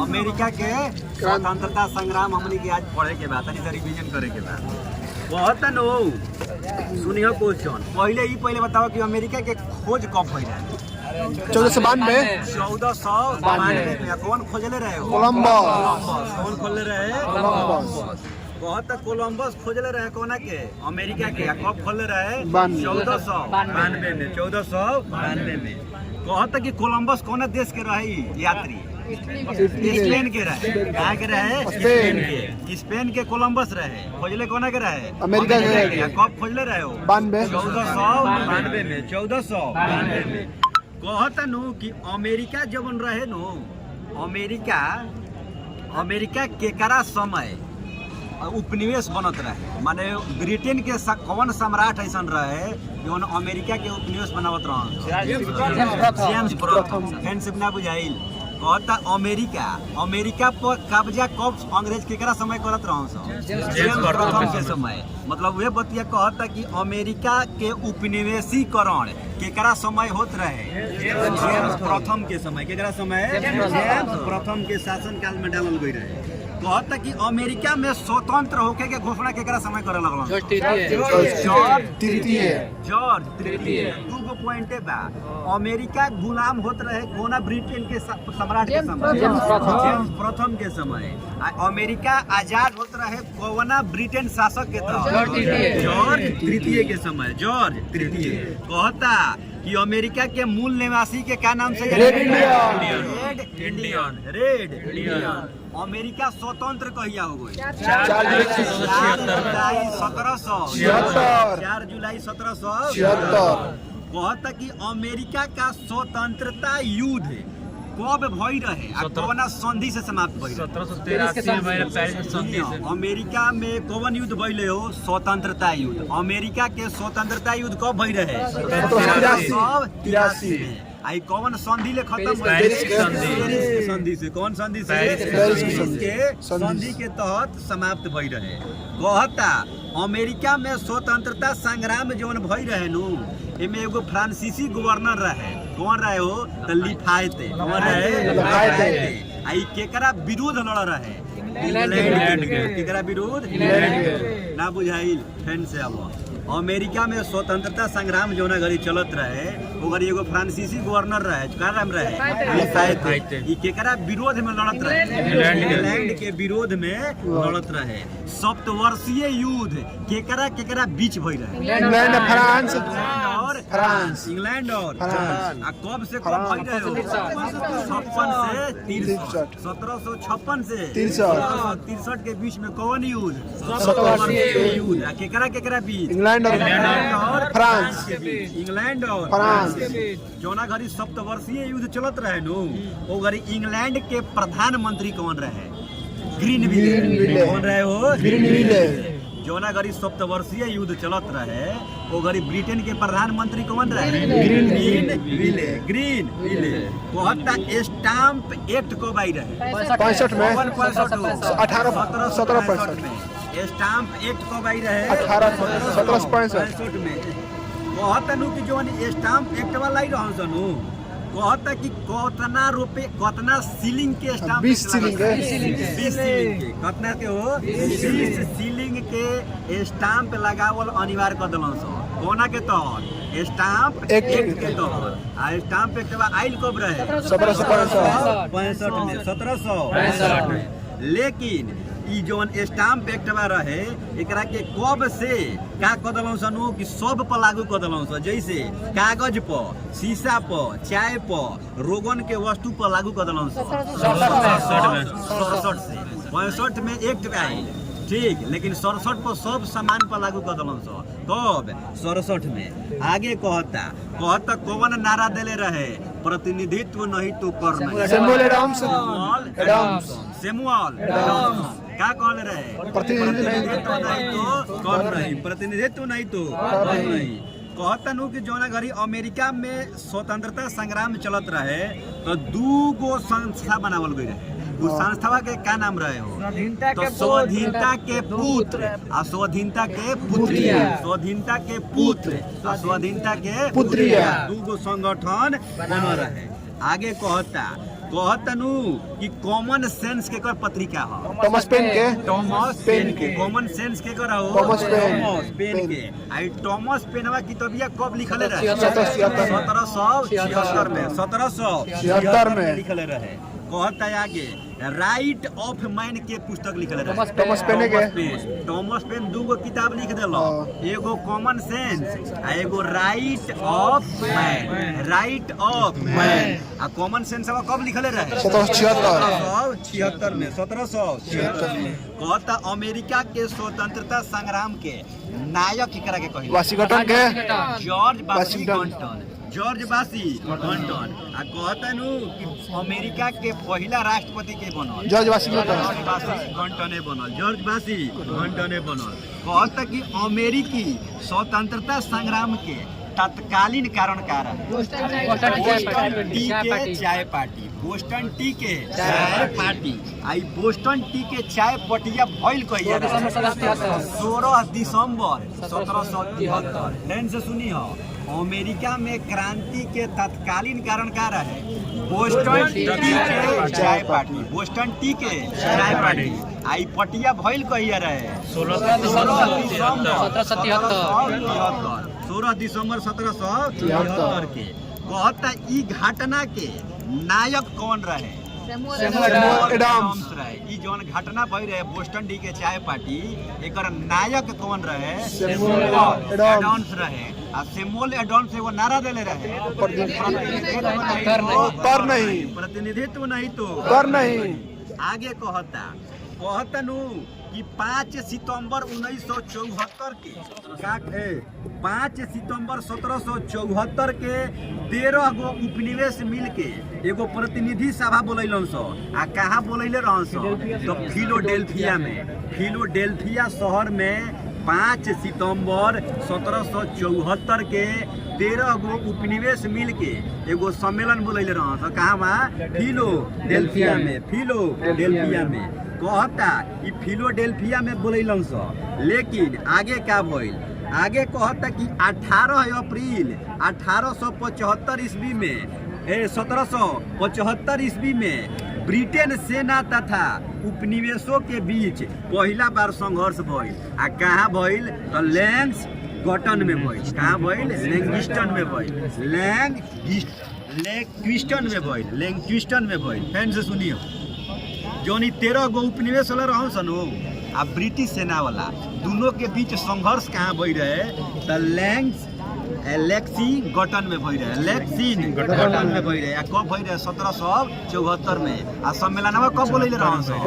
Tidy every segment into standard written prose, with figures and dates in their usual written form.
America के स्वतंत्रता संग्राम हमनी के आज पढ़े के बाद तनी रिवीजन करे के बाद बहुत नो सुनियो क्वेश्चन पहले बताओ कि अमेरिका के खोज कब भइल है 1492 में कौन खोजले रहे कोलंबस कौन खोजले रहे बहुत कोलंबस खोजले रहे कोना के अमेरिका के कब खोजले रहे 1492 में कहता कि कोलंबस कौन देश के रहे यात्री स्पेन के रहे कहाँ के रहे स्पेन के कोलंबस रहे खोजले कोना के रहे अमेरिका के कब खोजले रहे हो 1492 में कहता नु कि अमेरिका जब रहे नु अमेरिका केकरा समय उपनिवेश बनत रहे माने ब्रिटेन के कौन सम्राट ऐसा रहे जो अमेरिका के उपनिवेश बनावत रहे जेम्स प्रथम ना बुझाइल कहता अमेरिका पर कब्जा कब अंग्रेज केकरा समय करत रहे जेम्स प्रथम के समय मतलब वे बतिया कहता कि अमेरिका के उपनिवेशीकरण केकरा समय होत रहे जेम्स प्रथम के समय केकरा समय जेम्स प्रथम के शासन काल में डालल गई रहे कहता कि अमेरिका में स्वतंत्र होके के घोषणा केकरा समय करे लगल जॉर्ज तृतीय दूगो पॉइंट बा अमेरिका गुलाम होत रहे कोना ब्रिटेन के सम्राट के समय जेम्स प्रथम के समय अमेरिका आजाद होत रहे कोना ब्रिटेन शासक के जॉर्ज तृतीय के समय जॉर्ज तृतीय कहता कि अमेरिका के मूल निवासी के क्या नाम से रेड इंडियन अमेरिका स्वतंत्र कहिया हो गई 4 जुलाई 1776 कहता कि अमेरिका का स्वतंत्रता युद्ध कब भई रहे कौन संधि से समाप्त भई 1783 में पेरिस संधि से अमेरिका में कौन युद्ध भइले हो स्वतंत्रता युद्ध अमेरिका के स्वतंत्रता युद्ध कब भई रहे 1783 में आई कौन संधि ले खत्म पेरिस संधि से कौन संधि से पेरिस के संधि के तहत समाप्त भई रहे कहता अमेरिका में स्वतंत्रता संग्राम जौन भई रहे नु एमे एगो फ्रांसीसी गवर्नर रहे कौन रहे हो त लिफायते कौन रहे आई केकरा विरोध लड़ रहे इंग्लैंड के केकरा विरोध ना बुझाइल फैन से अब अमेरिका में स्वतंत्रता संग्राम जो ना घड़ी चलत रहे वो घड़ी एगो फ्रांसीसी गवर्नर रहे का नाम रहे ई केकरा विरोध में लड़त रहे इंग्लैंड के विरोध में लड़त रहे सप्तवर्षीय युद्ध केकरा बीच भई रहे इंग्लैंड और कब से कब भई रहे 1756 से 1763 के बीच में कौन युद्ध सप्तवर्षीय युद्ध केकरा बीच इंग्लैंड और फ्रांस जोना घड़ी सप्तवर्षीय युद्ध चलत रहे नो वो घड़ी इंग्लैंड के प्रधानमंत्री कौन रहे ग्रीनविले कौन रहे हो ग्रीनविले जोना घड़ी सप्तवर्षीय युद्ध चलत रहे वो घड़ी ब्रिटेन के प्रधानमंत्री कौन रहे ग्रीनविले कहता स्टाम्प एक्ट कब आई रहे 65 में 1765 में स्टाम्प एक्ट कब आई रहे 1765 में कहता नु कि जो स्टाम्प एक्ट वाला ही रहन सनु कहता कि कितना सीलिंग के स्टाम्प 20 सीलिंग के कितना के हो 20 सीलिंग के स्टाम्प लगावल अनिवार्य कर देलन सो कोना के तहत स्टाम्प एक्ट के तहत स्टाम्प एक्ट आइल कब रहे 1765 में लेकिन ई जोन स्टाम्प एक्ट रहे एकरा के कब से का कदलों सनु कि सब पर लागू कदलों स जैसे कागज पर शीशा पर चाय पर रोगन के वस्तु पर लागू कदलों 67 में एक्ट आई ठीक लेकिन 67 पर सब सामान पर लागू कदलों स कब 67 में आगे कहता कौन नारा देले रहे प्रतिनिधित्व नहीं तो करना सैमुअल क्या कहले रहे प्रतिनिधित्व नहीं तो कहता नु कि जोना घड़ी अमेरिका में स्वतंत्रता संग्राम चलत रहे तो 2 संस्था बनावल गई रहे उस संस्था के क्या नाम रहे हो तो स्वाधीनता के पुत्र और स्वाधीनता के पुत्रिया स्वाधीनता के पुत्र और स्वाधीनता के पुत्रिया 2 संगठन बना रहे आगे कहता कहता नु कि कॉमन सेंस के कर पत्रिका है थॉमस पेन के थॉमस पेन के कॉमन सेंस के कर हो थॉमस पेन। थॉमस पेन के आई थॉमस पेनवा किताबिया कब लिखले रहे 1776 में 1776 में लिखले रहे। कहता आगे राइट ऑफ मैन के पुस्तक लिखले रहे थॉमस पेन के थॉमस पेन दूगो किताब लिख देलो एगो कॉमन सेंस आ एगो right of man right of man आ कॉमन सेंस कब लिखले रहे 1776 में 1776 में। कहता अमेरिका के स्वतंत्रता संग्राम के नायक केकरा के कहिला वाशिंगटन के जॉर्ज वाशिंगटन जॉर्ज वाशिंगटन आ कहता नु कि अमेरिका के पहला राष्ट्रपति के बनल जॉर्ज वाशिंगटन जॉर्ज वाशिंगटन बनल। कहता कि अमेरिकी स्वतंत्रता संग्राम के तत्कालीन कारण का रहे बोस्टन टी के चाय पार्टी बोस्टन टी के चाय पार्टी आई बोस्टन टी के चाय पटिया भइल कहिया 16 दिसंबर 1773 ध्यान से सुनी हो अमेरिका में क्रांति के तत्कालीन कारण का रहे बोस्टन टी के चाय पार्टी बोस्टन टी के चाय पार्टी आई पटिया भइल कहिया रहे 16 दिसंबर 1773 के। कहता ई घटना के नायक कौन रहे एडम्स रहे। ई जौन घटना भई रहे बोस्टन टी के चाय पार्टी एकर नायक कौन रहे एडम्स रहे आ सैमुअल एडम्स एगो नारा देले रहे प्रतिनिधित्व नहीं तो कर नहीं। आगे कहता नु कि 5 सितंबर 1974 के 5 सितंबर 1774 के 13 गो उपनिवेश मिल के एगो प्रतिनिधि सभा बोलैलन सो आ कहाँ बोलैले रहन सो तो फिलोडेल्फिया शहर में 5 सितंबर 1774 के 13 गो उपनिवेश मिल के एगो सम्मेलन बोलैले रहन सो कहाँ बा फिलोडेल्फिया में। कहता कि फिलोडेल्फिया में बोलैलन सो लेकिन आगे क्या भइल आगे कहता कि 18 अप्रैल 1875 ईस्वी में 1775 ईस्वी में ब्रिटेन सेना तथा उपनिवेशों के बीच पहला बार संघर्ष भइल आ कहाँ भइल तो लैंग्स्टन में भइल कहाँ भइल लैंग्स्टन में भइल फैन से सुनियो जोनी 13 गो उपनिवेश वाला रहन सन आ ब्रिटिश सेना वाला दोनों के बीच संघर्ष कहाँ भई रहे तो लेक्सिंगटन में भई रहे लेक्सिंगटन में भई रहे आ कब भई रहे 1774 में आ सम्मेलनवा कब बोलैले रहन सन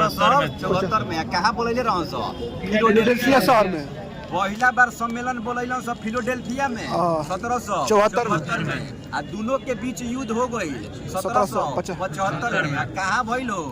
1774 में आ कहाँ बोलैले रहन सन फिलोडेल्फिया शहर में पहला बार सम्मेलन बोलैलन सब फिलोडेल्फिया में 1774 में आ दोनों के बीच युद्ध हो गई 1775 में। कहाँ भइल हो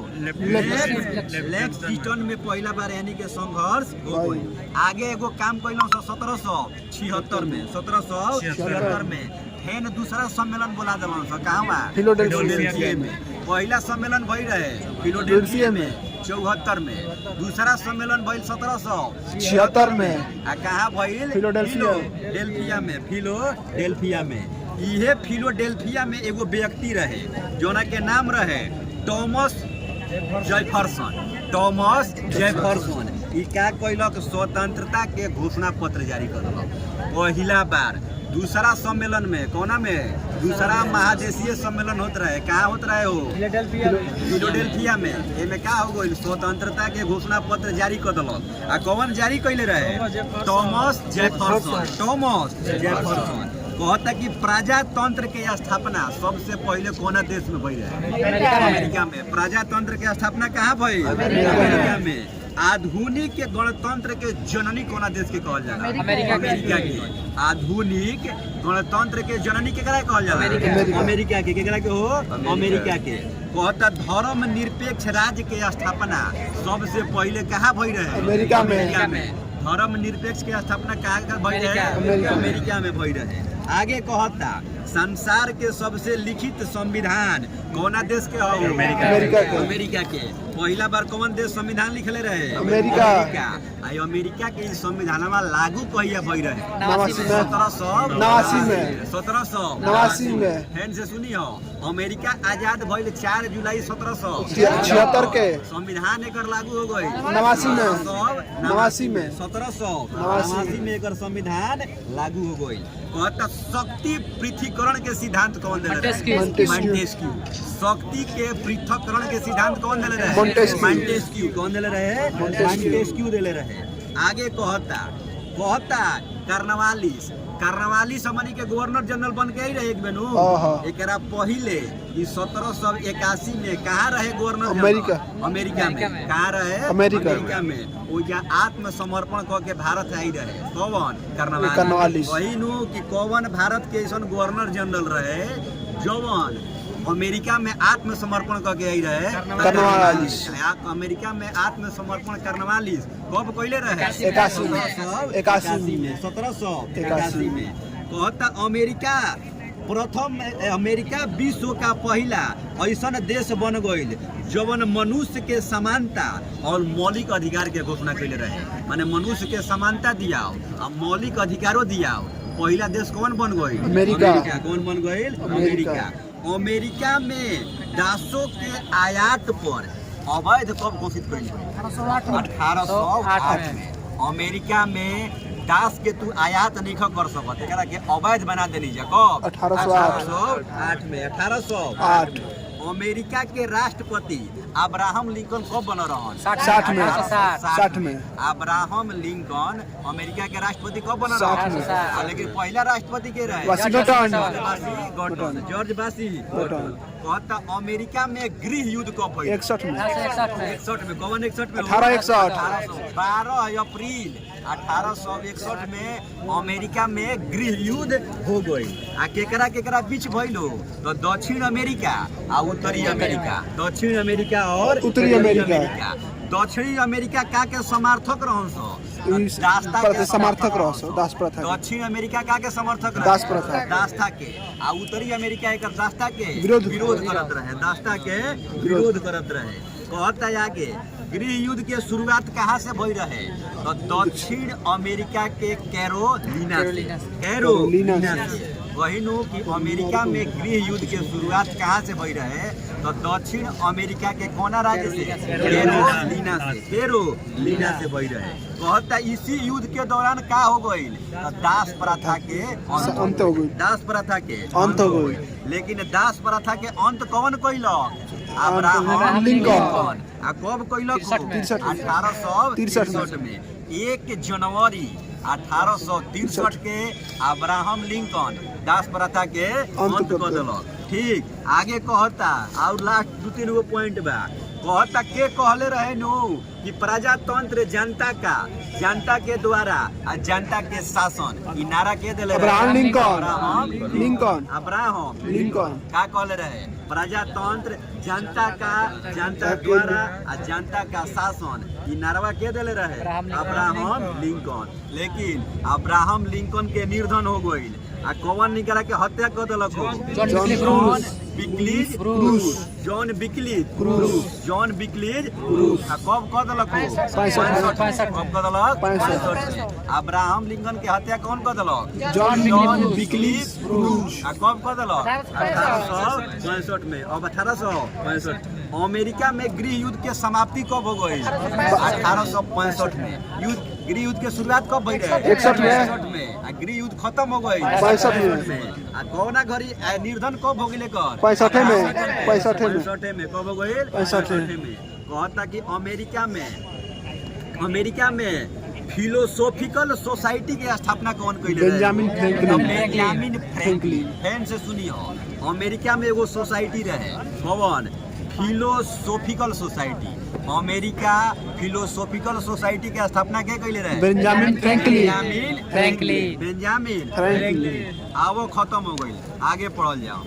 लेक्सिंगटन में पहला बार यानी के संघर्ष हो गई। आगे एगो काम कैलन 1776 में फेन दूसरा सम्मेलन बोला देलन स कहाँ बा फिलोडेल्फिया में। पहला सम्मेलन भई रहे फिलोडेल्फिया में 74 में दूसरा सम्मेलन भइल 1776 में आ कहाँ भइल फिलोडेल्फिया में। इहे फिलोडेल्फिया में एगो व्यक्ति रहे जोना के नाम रहे थॉमस जेफरसन। ई का कइलक स्वतंत्रता के घोषणा पत्र जारी करलक पहला बार। दूसरा सम्मेलन में कोना में दूसरा महादेशीय सम्मेलन होत रहे कहाँ होत रहे हो फिलोडेल्फिया में। एमे का हो गइल स्वतंत्रता के घोषणा पत्र जारी कर देलक आ कौन जारी कइले रहे थॉमस जेफरसन। कहता कि प्रजातंत्र के स्थापना सबसे पहले कोना देश में भई रहे अमेरिका में। प्रजातंत्र के स्थापना कहाँ भई अमेरिका में। आधुनिक गणतंत्र के जननी कोना देश के कहल जाला अमेरिका के। आधुनिक गणतंत्र के जननी केकरा कहल जाला अमेरिका के। केकरा के हो अमेरिका के। कहता धर्म निरपेक्ष राज्य के स्थापना सबसे पहले कहाँ भई रहे अमेरिका में। धर्म निरपेक्ष के स्थापना कहाँ भई रहे अमेरिका में भई रहे। आगे कहता संसार के सबसे लिखित संविधान कौना देश के हो? अमेरिका के। अमेरिका के। पहला बार कौन देश संविधान लिखले रहे? अमेरिका। आई अमेरिका के संविधानमा लागू कहिया भई रहे? 89 में 1789 में फैन से सुनी हो, अमेरिका आजाद भइल 4 जुलाई 76 के संविधान एकर लागू हो गई 89 में 1789 में एकर संविधान लागू हो गई। कहता शक्ति पृथकीकरण के सिद्धांत कौन देले रहे? मॉन्टेस्क्यू। शक्ति के पृथक्करण के सिद्धांत कौन देले रहे? मॉन्टेस्क्यू। कौन देले रहे? मॉन्टेस्क्यू देले रहे। आगे कहता कार्नवालिस हमनी के गवर्नर जनरल बन के ही रहे एक बेनू। एकरा पहिले 1781 में कहाँ रहे गवर्नर? अमेरिका में। कहाँ रहे? अमेरिका में। वो जा आत्मसमर्पण क के भारत आई रहे। कौन? कार्नवालिस। वही नु कि कौन भारत के ऐसा गवर्नर जनरल रहे जौन अमेरिका में आत्मसमर्पण करके आई रहे? कार्नवालिस। अमेरिका में आत्मसमर्पण कार्नवालिस कब कइले रहे? 81 में 1781 में। कहता अमेरिका विश्व का पहला ऐसा देश बन गईल जवन मनुष्य के समानता और मौलिक अधिकार के घोषणा कइले रहे। माने मनुष्य के समानता दियाओ और मौलिक अधिकारों दियाओ। पहला देश कौन बन गईल? अमेरिका। कौन बन गईल? अमेरिका। अमेरिका में दासों के आयात पर अवैध कब घोषित कइल? 1808 में। अमेरिका में दास के तू आयात नहीं कर सकत, एकरा के अवैध बना देनी जा। कब? 1808 में। 1808 अमेरिका के राष्ट्रपति अब्राहम लिंकन कब बन रहन? 60 में। अब्राहम लिंकन अमेरिका के राष्ट्रपति कब बन रहन? लेकिन पहला राष्ट्रपति के रहे? George Washington. कहता अमेरिका में गृह युद्ध कब भइल? 61 में। 61 में। कौन 61 में? 1861। 12 अप्रैल 1861 में अमेरिका में गृह युद्ध हो गई। आ केकरा बीच भइलो? तो दक्षिण अमेरिका आ उत्तरी अमेरिका। दक्षिण अमेरिका और उत्तरी अमेरिका। दक्षिणी अमेरिका का के समर्थक रहन सो? समर्थक रहो दास प्रथा। दक्षिण अमेरिका का के समर्थक दास प्रथा। दास्ता के। आ उत्तरी अमेरिका एकर दास्ता के विरोध करत रहे। दास्ता के विरोध करत रहे। कहता आगे गृह युद्ध के शुरुआत कहाँ से भई रहे? तो दक्षिण अमेरिका के कैरोलिना से। वही नु कि अमेरिका में गृह युद्ध के शुरुआत कहाँ से भई रहे? तो दक्षिण अमेरिका के कोना राज्य से? कैरोलिना से भई रहे। कहता इसी युद्ध के दौरान का हो गई? तो दास प्रथा के अंत हो गई। दास प्रथा के अंत हो गई। लेकिन दास प्रथा के अंत कौन कइलक? अब्राहम लिंकन। आ कब कइलक? 1863 में। 1 जनवरी 1863 के अब्राहम लिंकन दास प्रथा के अंत कर देलक। ठीक। आगे कहता और लास्ट 2-3 गो पॉइंट बा। कहता के कहले रहे नु कि प्रजातंत्र जनता के द्वारा आ जनता के शासन। ई नारा के देले? अब्राहम लिंकन। का कहले रहे? प्रजातंत्र जनता द्वारा आ जनता का शासन। ई नारा के देले रहे? अब्राहम लिंकन। लेकिन अब्राहम लिंकन के निर्धन हो गई। आ कौन निकला के हत्या कर देलक? जॉन बिक्लीज। आ कब कर देलक? 65। अब्राहम लिंकन के हत्या कौन कर देलक? जॉन बिक्लीज। आ कब कर देलक? 1865 में। अब 1865 अमेरिका में गृह युद्ध के समाप्ति कब हो गई? 1865 में। गृह युद्ध के शुरुआत कब भई रहे? 61 में। आ गृह युद्ध खत्म हो गई 65 में। आ कौना घड़ी निर्धन कब हो गइले? 65 में। कब हो गई? 65 में। कहता कि अमेरिका में फिलोसोफिकल सोसाइटी के स्थापना कौन कइले? Benjamin Franklin. फैन से सुनियो, अमेरिका में एगो सोसाइटी रहे। कौन? Philosophical society. America philosophical society के स्थापना के कइले रहे? Benjamin Franklin. आवो खत्म हो गई। आगे पढ़ल जाओ।